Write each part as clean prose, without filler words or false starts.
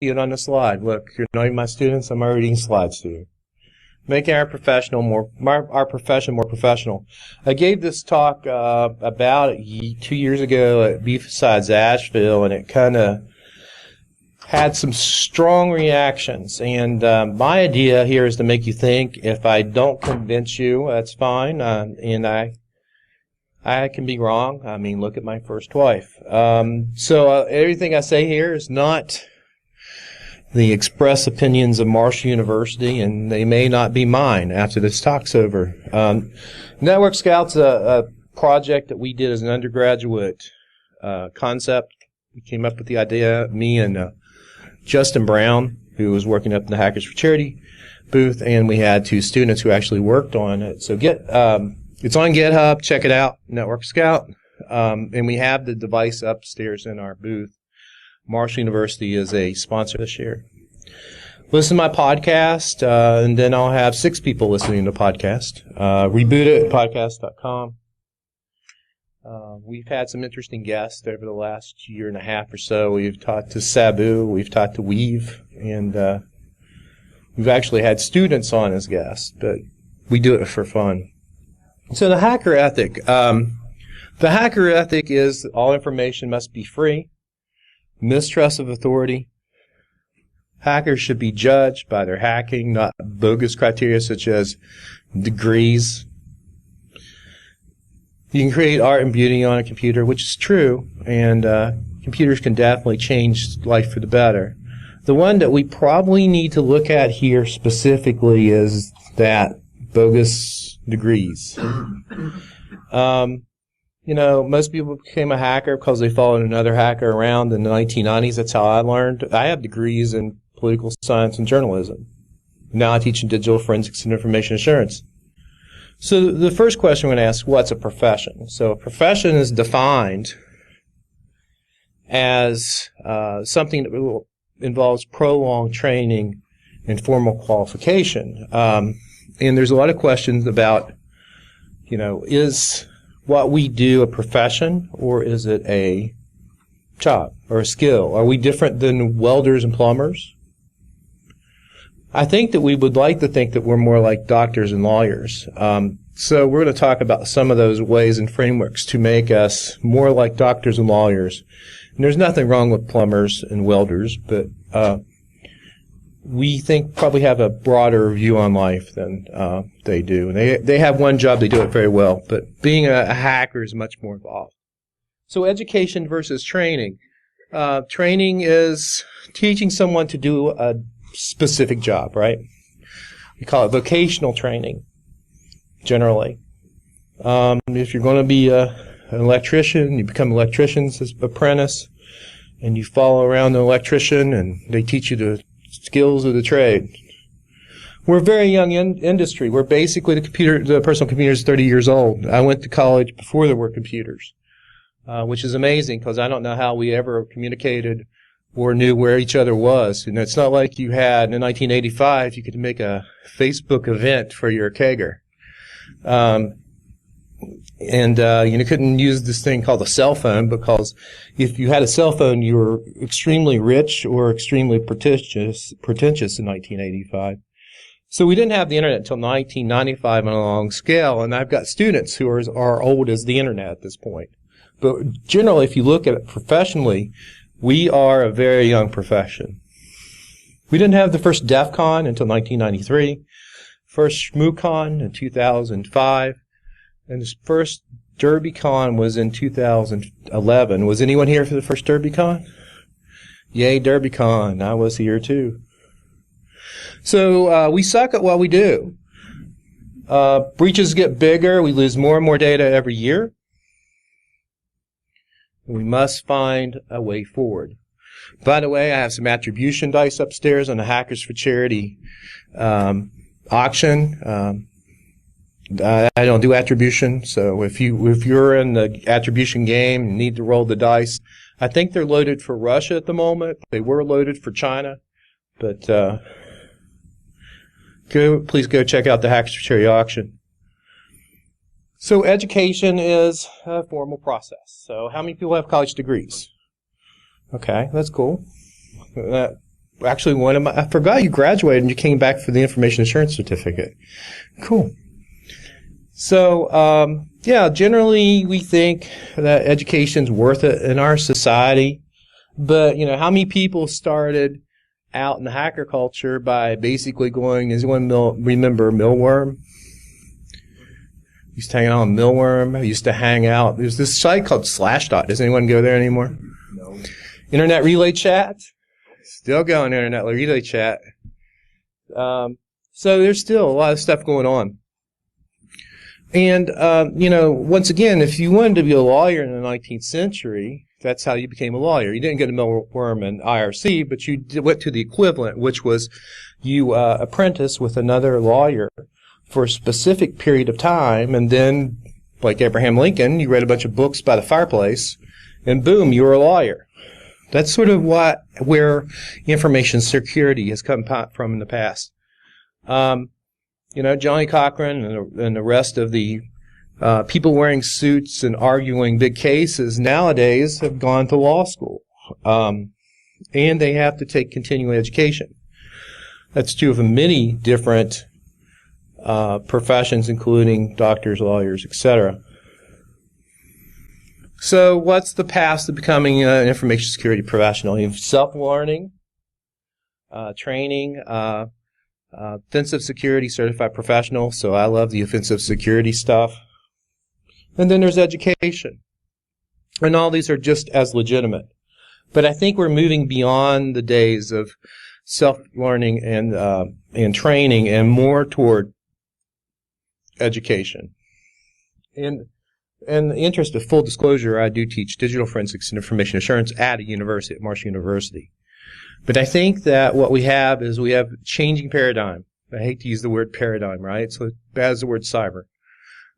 it on the slide. Look, you're not even my students. I'm already reading slides to you. Making our profession more professional. I gave this talk about 2 years ago at B-Sides Asheville, and it kind of had some strong reactions. And my idea here is to make you think. If I don't convince you, that's fine. And I can be wrong. I mean, look at my first wife. So everything I say here is not the express opinions of Marshall University, and they may not be mine after this talk's over. Network Scout's a project that we did as an undergraduate concept. We came up with the idea, me and Justin Brown, who was working up in the Hackers for Charity booth, and we had 2 students who actually worked on it. So it's on GitHub. Check it out, Network Scout. And we have the device upstairs in our booth. Marshall University is a sponsor this year. Listen to my podcast, and then I'll have 6 people listening to the podcast. Reboot it, podcast.com. We've had some interesting guests over the last year and a half or so. We've talked to Sabu, we've talked to Weave, and we've actually had students on as guests, but we do it for fun. So the hacker ethic. The hacker ethic is all information must be free. Mistrust of authority. Hackers should be judged by their hacking, not bogus criteria such as degrees. You can create art and beauty on a computer, which is true, and computers can definitely change life for the better. The one that we probably need to look at here specifically is that bogus degrees. Most people became a hacker because they followed another hacker around in the 1990s. That's how I learned. I have degrees in political science and journalism. Now I teach in digital forensics and information assurance. So the first question I'm going to ask, what's a profession? So a profession is defined as something that involves prolonged training and formal qualification. And there's a lot of questions about, is what we do a profession, or is it a job or a skill? Are we different than welders and plumbers? I think that we would like to think that we're more like doctors and lawyers. So we're going to talk about some of those ways and frameworks to make us more like doctors and lawyers. And there's nothing wrong with plumbers and welders, but we think probably have a broader view on life than they do. And they have one job, they do it very well, but being a hacker is much more involved. So education versus training. Training is teaching someone to do a specific job, right? We call it vocational training, generally. If you're going to be an electrician, you become an electrician's apprentice, and you follow around an electrician, and they teach you the skills of the trade. We're a very young industry. We're basically the personal computer is 30 years old. I went to college before there were computers, which is amazing because I don't know how we ever communicated or knew where each other was. And it's not like you had, in 1985, you could make a Facebook event for your kegger. You couldn't use this thing called a cell phone, because if you had a cell phone, you were extremely rich or extremely pretentious in 1985. So we didn't have the internet until 1995 on a long scale, and I've got students who are old as the internet at this point. But generally, if you look at it professionally, we are a very young profession. We didn't have the first DEF CON until 1993, first ShmooCon in 2005, and the first Derbycon was in 2011. Was anyone here for the first Derbycon? Yay, Derbycon. I was here too. So we suck at what we do. Breaches get bigger. We lose more and more data every year. We must find a way forward. By the way, I have some attribution dice upstairs on the Hackers for Charity auction. I don't do attribution, so if you're in the attribution game and need to roll the dice, I think they're loaded for Russia at the moment. They were loaded for China, but please go check out the Hackers for Charity auction. So education is a formal process. So how many people have college degrees? Okay, that's cool. actually I forgot you graduated and you came back for the information assurance certificate. Cool. So, generally we think that education's worth it in our society. But, how many people started out in the hacker culture by basically going, does anyone remember Millworm? Used to hang out on Millworm. I used to hang out. There's this site called Slashdot. Does anyone go there anymore? No. Internet Relay Chat. Still going Internet Relay Chat. So there's still a lot of stuff going on. And, once again, if you wanted to be a lawyer in the 19th century, that's how you became a lawyer. You didn't get a Millworm and IRC, but you went to the equivalent, which was you apprentice with another lawyer for a specific period of time, and then, like Abraham Lincoln, you read a bunch of books by the fireplace, and boom, you were a lawyer. That's sort of where information security has come from in the past. Johnny Cochran and the rest of the people wearing suits and arguing big cases nowadays have gone to law school. And they have to take continuing education. That's true of many different professions, including doctors, lawyers, etc. So what's the path to becoming an information security professional? You have self-learning, training, offensive security certified professional. So I love the offensive security stuff. And then there's education. And all these are just as legitimate. But I think we're moving beyond the days of self-learning and training and more toward education. And in the interest of full disclosure, I do teach digital forensics and information assurance at Marshall University. But I think that what we have is changing paradigm. I hate to use the word paradigm, right? So bad as the word cyber.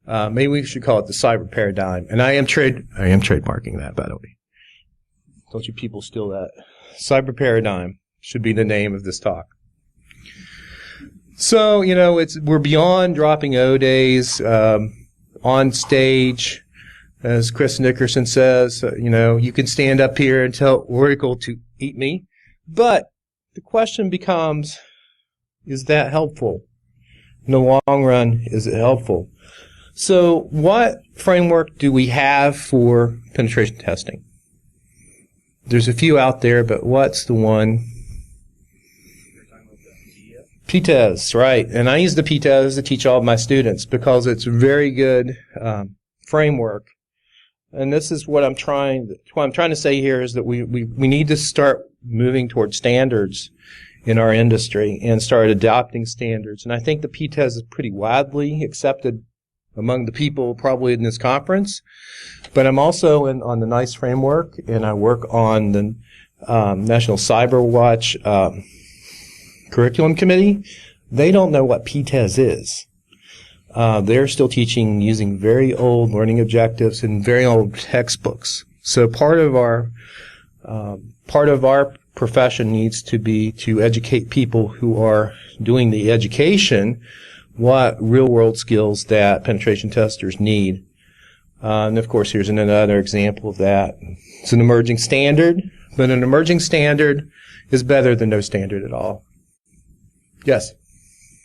Maybe we should call it the cyber paradigm. And I am trademarking that, by the way. Don't you people steal that. Cyber paradigm should be the name of this talk. So, we're beyond dropping O days, on stage, as Chris Nickerson says, you can stand up here and tell Oracle to eat me. But the question becomes, is that helpful? In the long run, is it helpful? So what framework do we have for penetration testing? There's a few out there, but what's the one? PTES, right. And I use the PTES to teach all of my students because it's a very good framework. And this is what I'm trying to say here is that we need to start moving toward standards in our industry and start adopting standards. And I think the PTES is pretty widely accepted among the people probably in this conference. But I'm also on the NICE framework, and I work on the National Cyber Watch curriculum committee. They don't know what PTES is. They're still teaching using very old learning objectives and very old textbooks. So part of our profession needs to be to educate people who are doing the education what real-world skills that penetration testers need. And of course, here's another example of that. It's an emerging standard, but an emerging standard is better than no standard at all. Yes?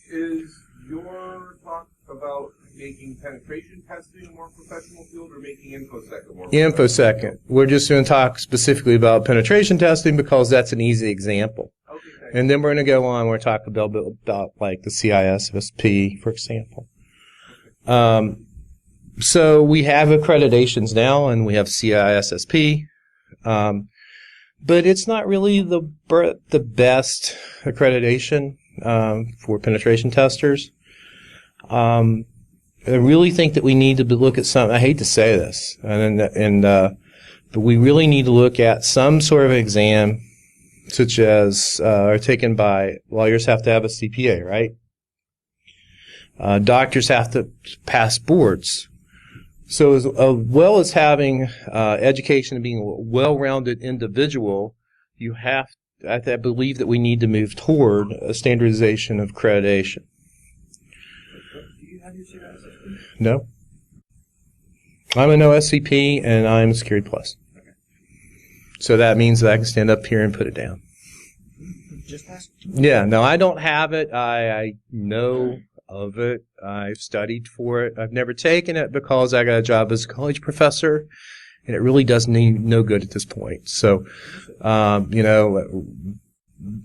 Is your talk about making penetration testing a more professional field or making InfoSec a more professional field? InfoSec. We're just going to talk specifically about penetration testing because that's an easy example. Okay, and then we're going to go on. We're talking about like the CISSP, for example. So we have accreditations now, and we have CISSP. But it's not really the best accreditation for penetration testers. I really think that we need to look at some. I hate to say this, but we really need to look at some sort of exam, such as are taken by lawyers have to have a CPA, right? Doctors have to pass boards. So as well as having education and being a well-rounded individual, I believe that we need to move toward a standardization of accreditation. Do you have your CISSP? No. I'm an OSCP and I'm Security Plus. Okay. So that means that I can stand up here and put it down. Just ask. Yeah, no, I don't have it. I know of it. I've studied for it. I've never taken it because I got a job as a college professor, and it really does no good at this point. So,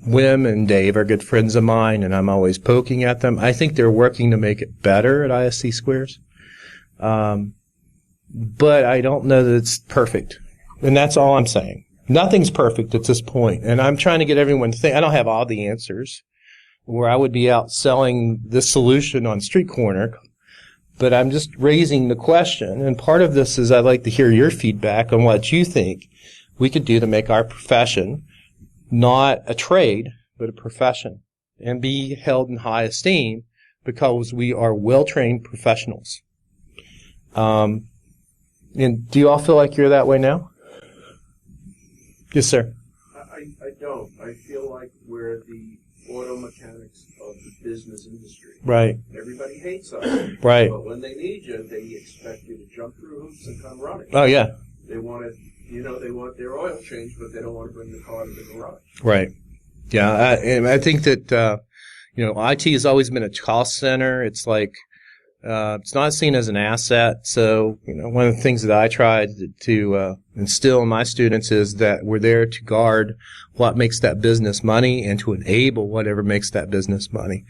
Wim and Dave are good friends of mine, and I'm always poking at them. I think they're working to make it better at ISC Squares. But I don't know that it's perfect. And that's all I'm saying. Nothing's perfect at this point. And I'm trying to get everyone to think. I don't have all the answers, or I would be out selling this solution on street corner. But I'm just raising the question. And part of this is I'd like to hear your feedback on what you think we could do to make our profession not a trade, but a profession, and be held in high esteem because we are well-trained professionals. And do you all feel like you're that way now? Yes, sir. I don't. I feel like we're the auto mechanics of the business industry. Right. Everybody hates us. Right. But when they need you, they expect you to jump through hoops and come running. Oh, yeah. They want it. They want their oil changed, but they don't want to bring the car to the garage. Right. Yeah, I think that, IT has always been a cost center. It's like, it's not seen as an asset. So, one of the things that I tried to instill in my students is that we're there to guard what makes that business money and to enable whatever makes that business money.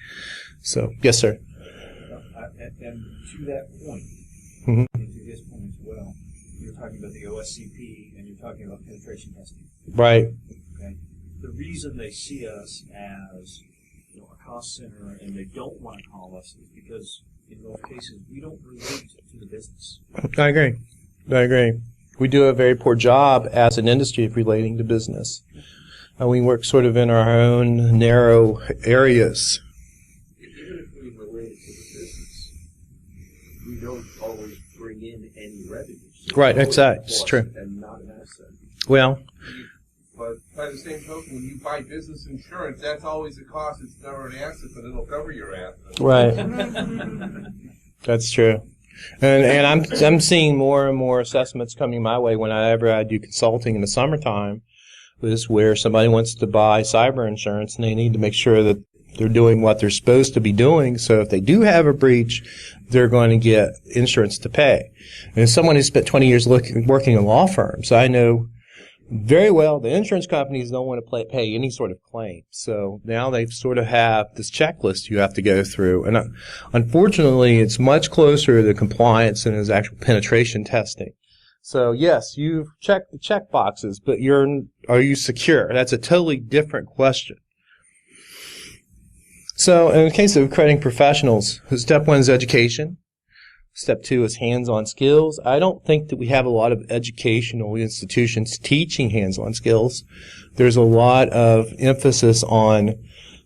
So, yes, sir. And to that point, Mm-hmm. and to his point as well, you're talking about the OSCP and you're talking about penetration testing. Right. Okay. The reason they see us as a cost center and they don't want to call us is because in most cases we don't relate to the business. I agree. We do a very poor job as an industry of relating to business. We work sort of in our own narrow areas. Even if we relate to the business, we don't always bring in any revenue. So Right, exactly. It's true. And not an asset. Well, But by the same token, when you buy business insurance, that's always a cost. It's never an asset, but it'll cover your asset. right. That's true. And I'm seeing more and more assessments coming my way whenever I do consulting in the summertime, is where somebody wants to buy cyber insurance and they need to make sure that they're doing what they're supposed to be doing. So if they do have a breach, they're going to get insurance to pay. And as someone who spent 20 years working in law firms, I know very well the insurance companies don't want to pay any sort of claim. So now they sort of have this checklist you have to go through. And unfortunately, it's much closer to compliance than is actual penetration testing. So yes, you've checked the check boxes, but are you secure? That's a totally different question. So in the case of accrediting professionals, step 1 is education. Step 2 is hands-on skills. I don't think that we have a lot of educational institutions teaching hands-on skills. There's a lot of emphasis on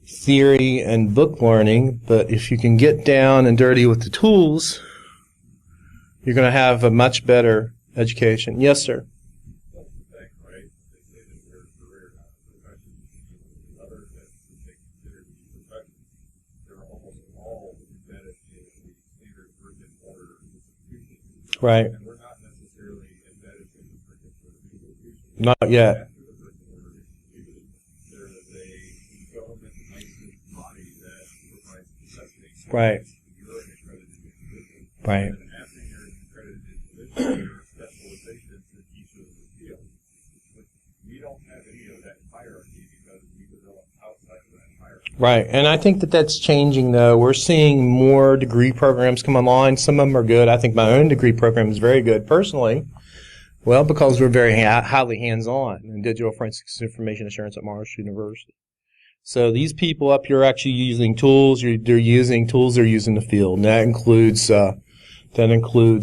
theory and book learning, but if you can get down and dirty with the tools, you're going to have a much better education. Yes, sir. That's the thing, right? They say that we're a career, not a profession. Others that they consider to be professions, they're almost all embedded in the standard brick and mortar institution. Right. And we're not necessarily embedded in the brick and mortar institution. Not yet. After the brick and mortar institution, there is a government licensed body that provides necessity. Right. You're an accredited individual. Right. And after you're an accredited individual, specializations that teach you in the field. But we don't have any of that hierarchy because we develop outside of that hierarchy. Right. And I think that that's changing, though. We're seeing more degree programs come online. Some of them are good. I think my own degree program is very good personally. Well, because we're very highly hands-on in digital forensics information assurance at Marshall University. So these people up here are actually using tools. They're using tools they're using in the field. And that includes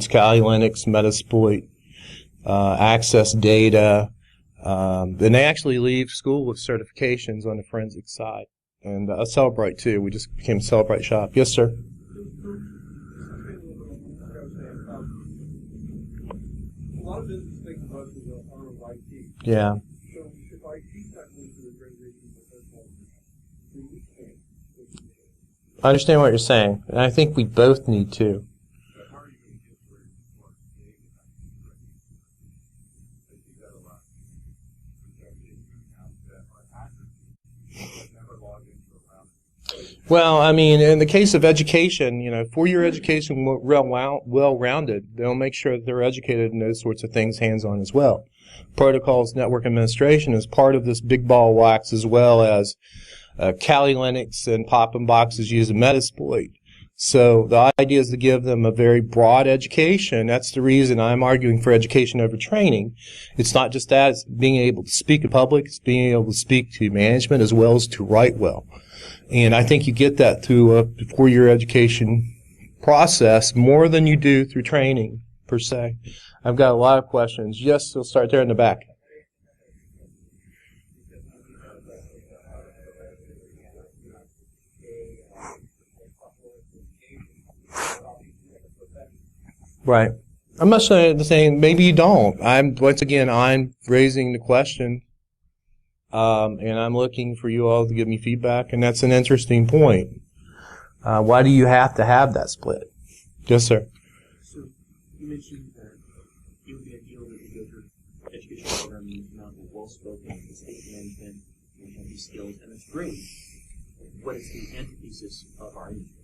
Kali Linux, Metasploit, access data, and they actually leave school with certifications on the forensic side. And Celebrite, too. We just became a Celebrite shop. Yes, sir. A lot of business think of us as an arm of IT. Yeah. So if IT's not going to the accreditation professional, then we can't. I understand what you're saying, and I think we both need to. But how are you going to get where you want to stay with that? I think that a lot of projections and accounts that are accurate. But Well, I mean, in the case of education, 4-year education, well-rounded, they'll make sure that they're educated in those sorts of things hands-on as well. Protocols, network administration is part of this big ball of wax, as well as Kali Linux and popping boxes using Metasploit. So the idea is to give them a very broad education. That's the reason I'm arguing for education over training. It's not just that, it's being able to speak in public, it's being able to speak to management as well as to write well. And I think you get that through a 4-year education process more than you do through training, per se. I've got a lot of questions. Yes, we'll start there in the back. Right. I'm not saying maybe you don't. I'm raising the question, and I'm looking for you all to give me feedback, and that's an interesting point. Why do you have to have that split? Yes, sir. So you mentioned that it would be ideal that you go through education program and you have a well-spoken state management and have these skills, and it's great, but it's the antithesis of our industry.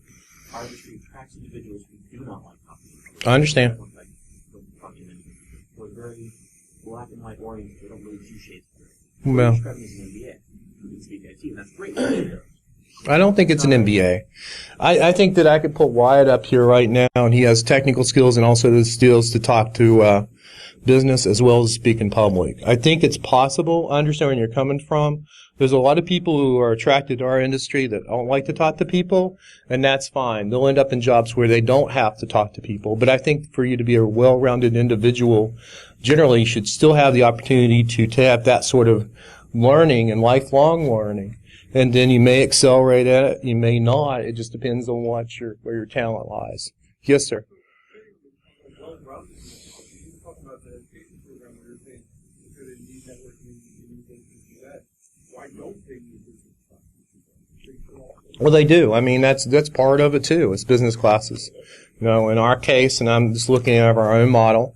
Our industry attracts individuals who do not like copy. I understand. We're very black and white oriented. We don't really do shades. Well, Describe me as an MBA. You can speak IT, and that's great. I don't think it's an MBA. I think that I could put Wyatt up here right now, and he has technical skills and also the skills to talk to business as well as speak in public. I think it's possible. I understand where you're coming from. There's a lot of people who are attracted to our industry that don't like to talk to people, and that's fine. They'll end up in jobs where they don't have to talk to people. But I think for you to be a well-rounded individual, generally you should still have the opportunity to have that sort of learning and lifelong learning. And then you may accelerate at it, you may not. It just depends on where your talent lies. Yes, sir. Well, they do. I mean, that's part of it too. It's business classes. In our case, and I'm just looking at our own model,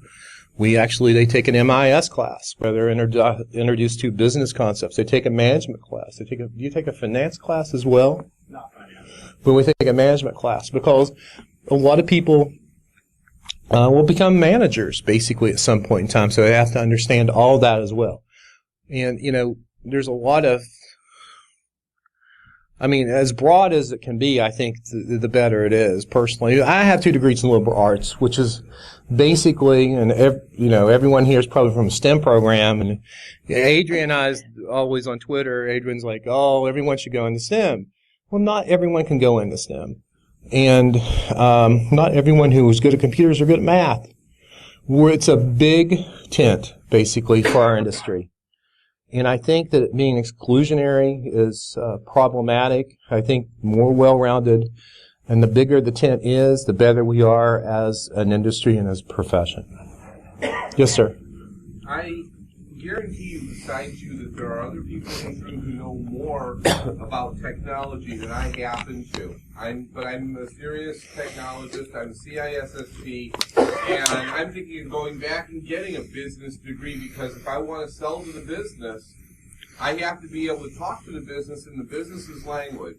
they take an MIS class where they're introduced to business concepts. They take a management class. Do you take a finance class as well? Not finance. But we take a management class because a lot of people will become managers basically at some point in time. So they have to understand all that as well. And, there's a lot of, as broad as it can be, I think the better it is, personally. I have 2 degrees in liberal arts, which is basically, and everyone here is probably from a STEM program, and Adrian and I is always on Twitter, Adrian's like, oh, everyone should go into STEM. Well, not everyone can go into STEM. And not everyone who is good at computers or good at math. It's a big tent, basically, for our industry. And I think that being exclusionary is problematic. I think more well-rounded, and the bigger the tent is, the better we are as an industry and as a profession. Yes, sir. I guarantee you, besides you, that there are other people in this room who know more about technology than I happen to. But I'm a serious technologist. I'm a CISSP, and I'm thinking of going back and getting a business degree because if I want to sell to the business, I have to be able to talk to the business in the business's language.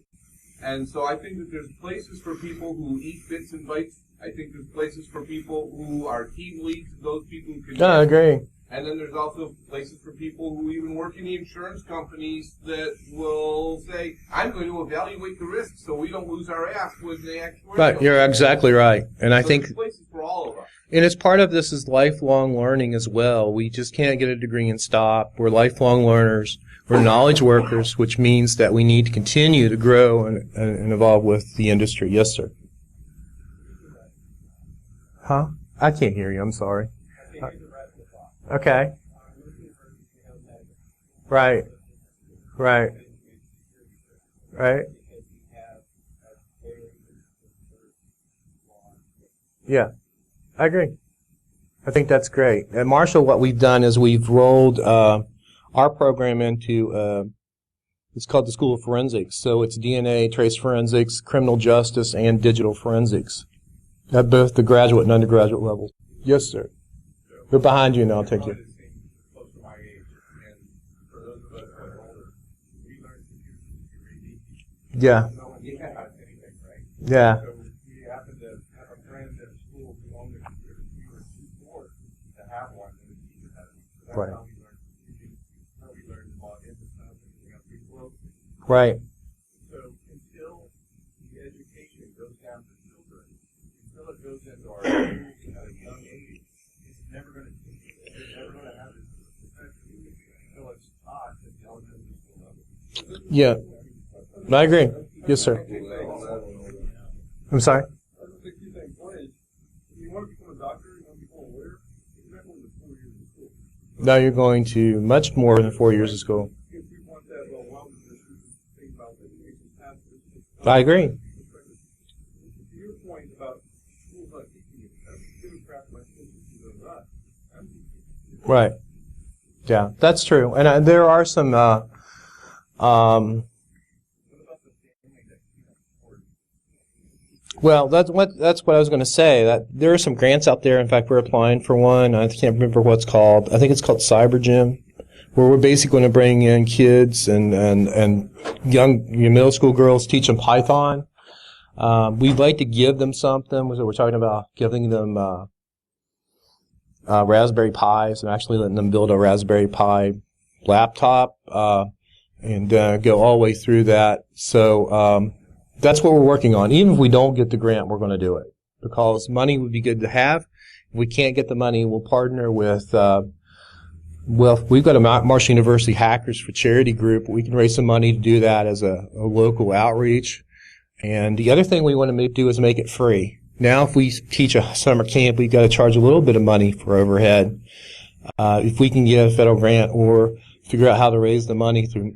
And so I think that there's places for people who eat bits and bytes. I think there's places for people who are team leads, those people who can. No, I agree. And then there's also places for people who even work in the insurance companies that will say, I'm going to evaluate the risks so we don't lose our ass when they actually. Right, you're exactly right. And I think there's places for all of us. And it's part of this is lifelong learning as well. We just can't get a degree and stop. We're lifelong learners. We're knowledge workers, which means that we need to continue to grow and evolve with the industry. Yes, sir. Huh? I can't hear you. I'm sorry. Okay. Right. Right. Right. Yeah. I agree. I think that's great. At Marshall, what we've done is we've rolled our program into it's called the School of Forensics. So it's DNA, trace forensics, criminal justice, and digital forensics at both the graduate and undergraduate levels. Yes, sir. They're behind you, and I'll take you. You Yeah. Yeah. So we happen to have a friend at a school who owned a computer. We were too poor to have one, and the teacher had it. So that's Right. how we learned about InfoSec and got pretty close. Right. So until the education goes down to children, until it goes into our schools at a young age, it's never going to teach. They're never going to have this profession until it's taught at the elementary school level. Yeah. I agree. Yes, sir. I'm sorry? I was thinking two things. One is, if you want to become a doctor, you want to become a lawyer, you're not going to 4 years of school. Now you're going to much more than 4 years of school. If we want that well-rounded thing about education pathways, I agree. to your point about schools not teaching you, that's good crap my schools teaching them not. I'm teaching you. Right. Yeah, that's true. And there are some well, that's what I was going to say. That there are some grants out there. In fact, we're applying for one. I can't remember what it's called. I think it's called Cyber Gym, where we're basically going to bring in kids and young middle school girls, teach them Python. We'd like to give them something. So we're talking about giving them Raspberry Pis and actually letting them build a Raspberry Pi laptop and go all the way through that. So that's what we're working on. Even if we don't get the grant, we're going to do it because money would be good to have. If we can't get the money, we'll partner with we've got a Marshall University Hackers for Charity group. We can raise some money to do that as a local outreach. And the other thing we want to do is make it free. Now, if we teach a summer camp, we've got to charge a little bit of money for overhead. If we can get a federal grant or figure out how to raise the money through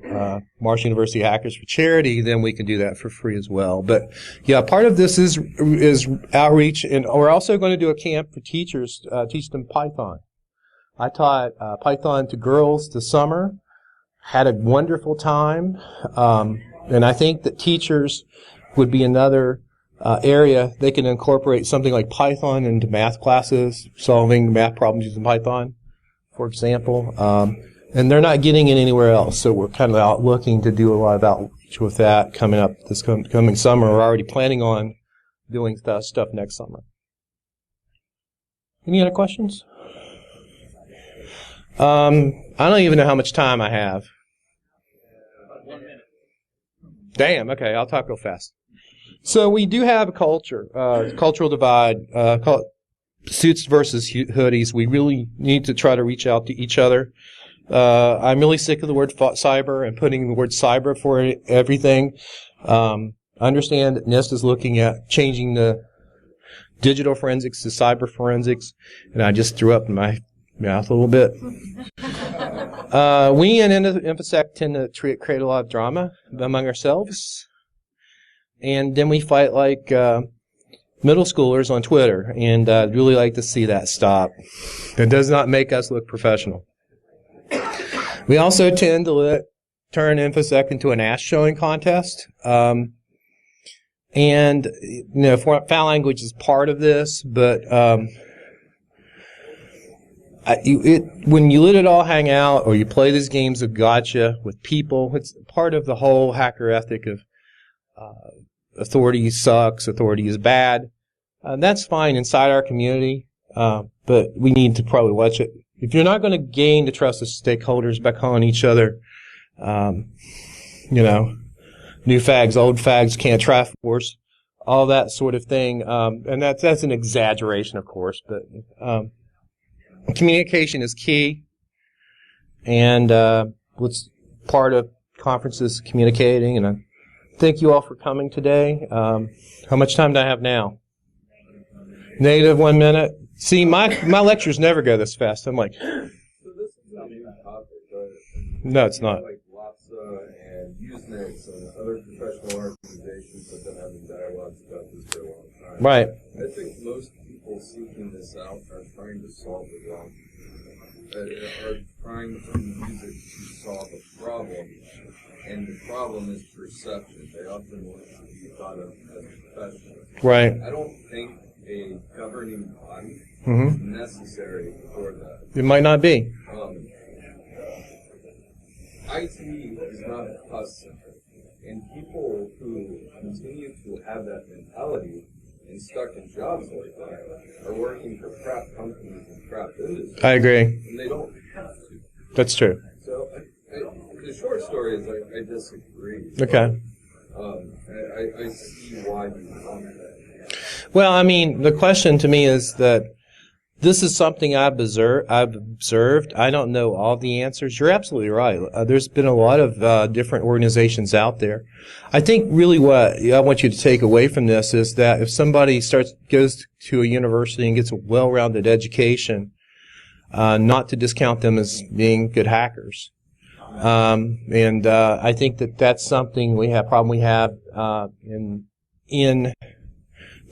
Marshall University Hackers for Charity, then we can do that for free as well. But yeah, part of this is outreach, and we're also going to do a camp for teachers, teach them Python. I taught Python to girls this summer, had a wonderful time, and I think that teachers would be another area they can incorporate something like Python into math classes, solving math problems using Python, for example. And they're not getting it anywhere else, so we're kind of out looking to do a lot of outreach with that coming up this coming summer. We're already planning on doing stuff next summer. Any other questions? I don't even know how much time I have. 1 minute. Damn, okay, I'll talk real fast. So we do have a culture, cultural divide, suits versus hoodies. We really need to try to reach out to each other. I'm really sick of the word cyber and putting the word cyber for everything. I understand that NIST is looking at changing the digital forensics to cyber forensics, and I just threw up in my mouth a little bit. We in InfoSec tend to create a lot of drama among ourselves, and then we fight like middle schoolers on Twitter, and I'd really like to see that stop. It does not make us look professional. We also tend to turn InfoSec into an ass showing contest. And, you know, foul language is part of this, but when you let it all hang out or you play these games of gotcha with people, it's part of the whole hacker ethic of authority sucks, authority is bad. That's fine inside our community, but we need to probably watch it. If you're not going to gain the trust of stakeholders by calling each other, you know, new fags, old fags, can't try force, all that sort of thing, and that's an exaggeration, of course, but communication is key, and what's part of conferences communicating, and I thank you all for coming today. How much time do I have now? Negative 1 minute. See, my lectures never go this fast. I'm like, So this is a new topic, but no, it's not. like LAPSA and Usenix and other professional organizations have been having dialogues about this for a long time. Right. I think most people seeking this out are trying to solve the problem. Are trying to use it to solve a problem, and the problem is perception. They often want to be thought of as professionals. Right. I don't think a governing body Mm-hmm. is necessary for that. It might not be. IT is not a cost center. And people who continue to have that mentality and stuck in jobs like that are working for crap companies and crap industries. I agree. And they don't have to. That's true. So the short story is I disagree. Okay. I see why you want that. Well, I mean, the question to me is that this is something I've observed. I don't know all the answers. You're absolutely right. There's been a lot of different organizations out there. I think really what I want you to take away from this is that if somebody goes to a university and gets a well-rounded education, not to discount them as being good hackers. And I think that that's something we have in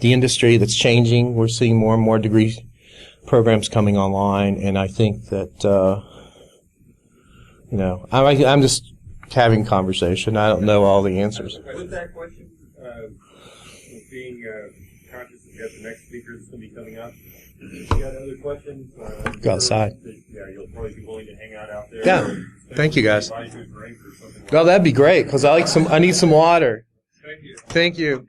the industry that's changing. We're seeing more and more degree programs coming online, and I think that I'm just having conversation. I don't know all the answers. With that question, being conscious that you have the next speaker that's going to be coming up, if you got other questions, Go outside. You'll probably be willing to hang out out there. Yeah. Thank you, guys. Buy you a drink or something like Well, that'd be great because I need some water. Thank you. Thank you.